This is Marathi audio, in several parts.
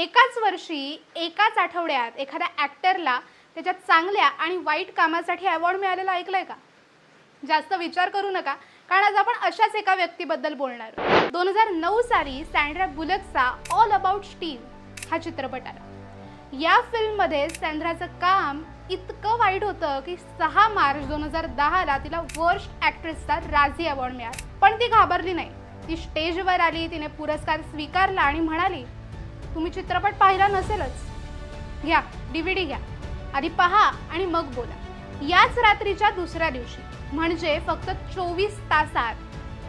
एकाच वर्षी एकाच आठवड्यात एखाद्या ॲक्टरला त्याच्या चांगल्या आणि वाईट कामासाठी अवॉर्ड मिळालेला ऐकलंय का? जास्त विचार करू नका, कारण आज आपण अशाच एका व्यक्तीबद्दल बोलणार आहोत। 2009 साली सॅन्ड्रा बुलकचा ऑल अबाउट स्टीव्ह हा चित्रपट आला। या फिल्ममध्ये सॅन्ड्राचं काम इतकं वाईट होतं की 6 मार्च 2010 ला तिला वर्स्ट ॲक्ट्रेसचा राझी अवॉर्ड मिळाला। पण ती घाबरली नाही। ती स्टेजवर आली, तिने पुरस्कार स्वीकारला आणि म्हणाली, तुम्ही चित्रपट पाहिला नसेलच, घ्या DVD घ्या, आधी पहा आणि मग बोला। याच रात्रीच्या दुसऱ्या दिवशी म्हणजे फक्त 24 तासात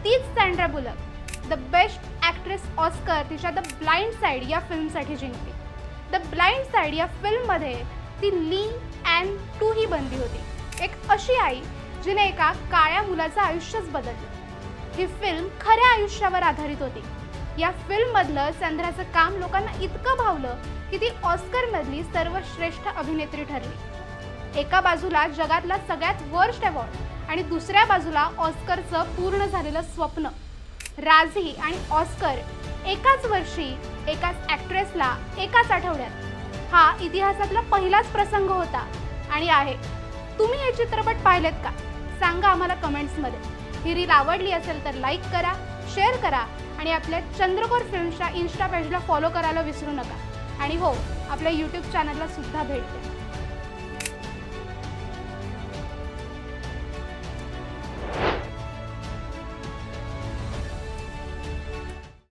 तीच Sandra bullock the best actress Oscar तिच्या द ब्लाइंड साइड या फिल्मसाठी जिंकली। द ब्लाइंड साइड या फिल्ममध्ये ती ली अँन टू ही बनली होती, एक अशी आई जिने एका काळ्या मुलाचं आयुष्यच बदललं। ही फिल्म खऱ्या आयुष्यावर आधारित होती। या फिल्ममधलं सॅन्ड्राचं काम लोकांना इतकं भावलं की ती ऑस्करमधली सर्वश्रेष्ठ अभिनेत्री ठरली। एका बाजूला जगातला सगळ्यात वर्स्ट अवॉर्ड आणि दुसऱ्या बाजूला ऑस्करचं पूर्ण झालेलं स्वप्न। राझी आणि ऑस्कर एकाच वर्षी एकाच ॲक्ट्रेसला एकाच आठवड्यात, हा इतिहासातला पहिलाच प्रसंग होता आणि आहे। तुम्ही हे चित्रपट पाहिलेत का? सांगा आम्हाला कमेंट्समध्ये। ही रील आवडली असेल तर लाईक करा, शेअर करा आणि आपल्या चंद्रकोर फिल्म्सच्या इन्स्टा पेजला फॉलो करायला विसरू नका। आणि हो, आपल्या YouTube चॅनलला सुद्धा भेट द्या।